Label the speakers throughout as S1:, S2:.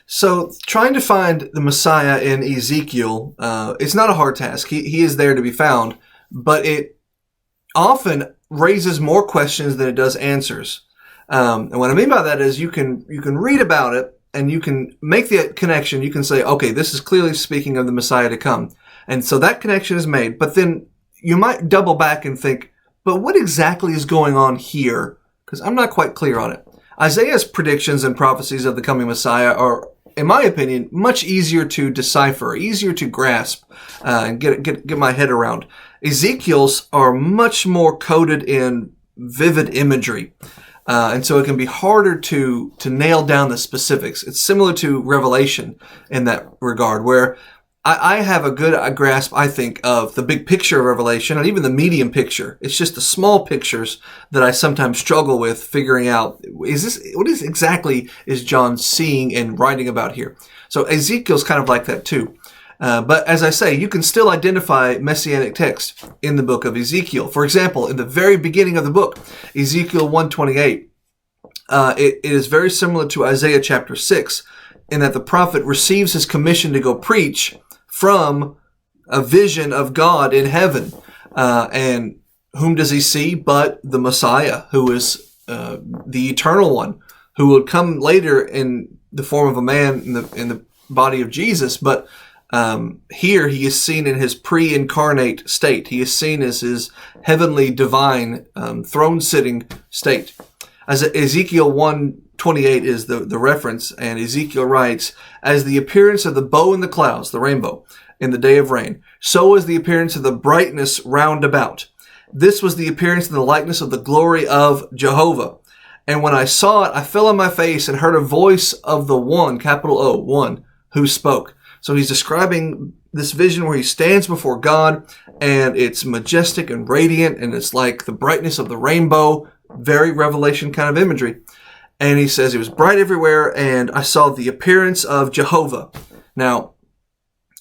S1: So trying to find the Messiah in Ezekiel, it's not a hard task. He is there to be found, but it often raises more questions than it does answers. And what I mean by that is you can read about it and you can make the connection. You can say, okay, this is clearly speaking of the Messiah to come. And so that connection is made, but then you might double back and think, but what exactly is going on here? Because I'm not quite clear on it. Isaiah's predictions and prophecies of the coming Messiah are, in my opinion, much easier to decipher, easier to grasp, and get my head around. Ezekiel's are much more coded in vivid imagery. And so it can be harder to nail down the specifics. It's similar to Revelation in that regard, where I have a good grasp, I think, of the big picture of Revelation and even the medium picture. It's just the small pictures that I sometimes struggle with figuring out, what exactly is John seeing and writing about here? So Ezekiel's kind of like that too. But as I say, you can still identify messianic text in the book of Ezekiel. For example, in the very beginning of the book, Ezekiel 1:28, it is very similar to Isaiah chapter 6 in that the prophet receives his commission to go preach from a vision of God in heaven. And whom does he see but the Messiah, who is the eternal one, who will come later in the form of a man in the body of Jesus, but here he is seen in his pre-incarnate state. He is seen as his heavenly, divine, throne-sitting state. As Ezekiel 1:28 is the reference, and Ezekiel writes, "As the appearance of the bow in the clouds," the rainbow, "in the day of rain, so was the appearance of the brightness round about. This was the appearance and the likeness of the glory of Jehovah. And when I saw it, I fell on my face and heard a voice of the one," capital O, one, "who spoke." So he's describing this vision where he stands before God, and it's majestic and radiant, and it's like the brightness of the rainbow, very Revelation kind of imagery. And he says it was bright everywhere, and I saw the appearance of Jehovah. Now,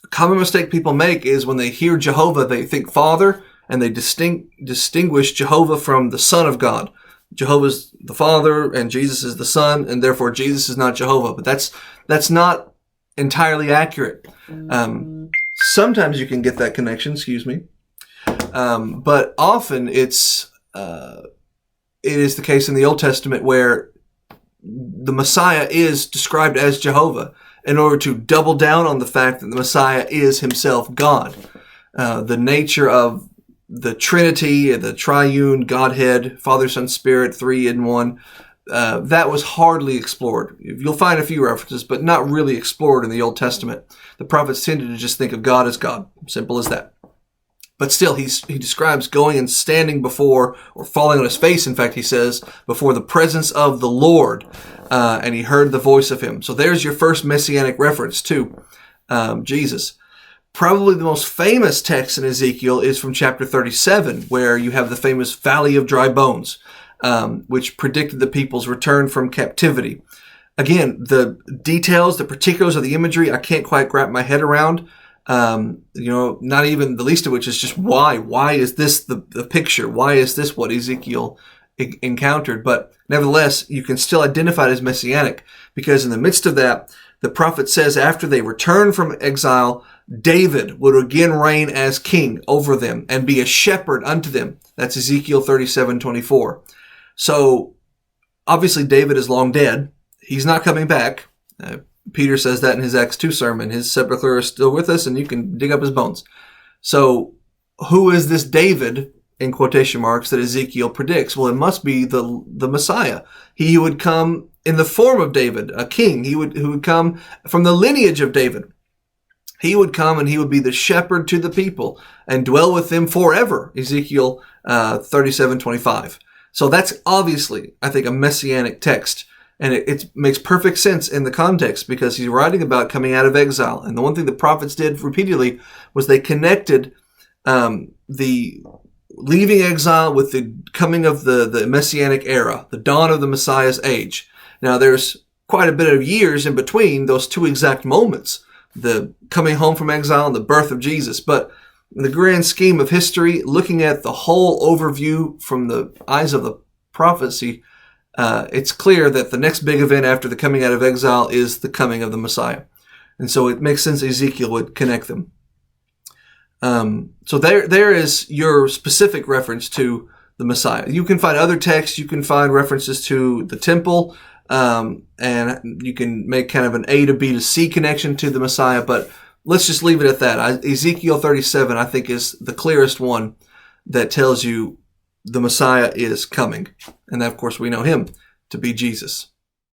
S1: a common mistake people make is when they hear Jehovah, they think Father, and they distinguish Jehovah from the Son of God. Jehovah's the Father, and Jesus is the Son, and therefore Jesus is not Jehovah. But that's not entirely accurate. Sometimes you can get that connection, but often it is the case in the Old Testament where the Messiah is described as Jehovah in order to double down on the fact that the Messiah is himself God. The nature of the Trinity, the triune Godhead, Father, Son, Spirit, three in one, that was hardly explored. You'll find a few references, but not really explored in the Old Testament. The prophets tended to just think of God as God. Simple as that. But still, he describes going and standing before, or falling on his face, in fact, he says, before the presence of the Lord, and he heard the voice of him. So there's your first messianic reference to Jesus. Probably the most famous text in Ezekiel is from chapter 37, where you have the famous Valley of Dry Bones, which predicted the people's return from captivity. Again, the details, the particulars of the imagery, I can't quite wrap my head around. Not even the least of which is just why. Why is this the picture? Why is this what Ezekiel encountered? But nevertheless, you can still identify it as messianic, because in the midst of that, the prophet says after they return from exile, David would again reign as king over them and be a shepherd unto them. That's Ezekiel 37:24. So obviously David is long dead. He's not coming back. Peter says that in his Acts 2 sermon. His sepulchre is still with us, and you can dig up his bones. So who is this David, in quotation marks, that Ezekiel predicts? Well, it must be the Messiah. He would come in the form of David, a king. Who would come from the lineage of David. He would come and he would be the shepherd to the people and dwell with them forever. Ezekiel 37:25. So that's obviously, I think, a messianic text. And it makes perfect sense in the context, because he's writing about coming out of exile. And the one thing the prophets did repeatedly was they connected the leaving exile with the coming of the messianic era, the dawn of the Messiah's age. Now, there's quite a bit of years in between those two exact moments, the coming home from exile and the birth of Jesus. But in the grand scheme of history, looking at the whole overview from the eyes of the prophecy, it's clear that the next big event after the coming out of exile is the coming of the Messiah. And so it makes sense Ezekiel would connect them. So there is your specific reference to the Messiah. You can find other texts. You can find references to the temple, and you can make kind of an A to B to C connection to the Messiah. But let's just leave it at that. Ezekiel 37, I think, is the clearest one that tells you the Messiah is coming. And of course, we know him to be Jesus.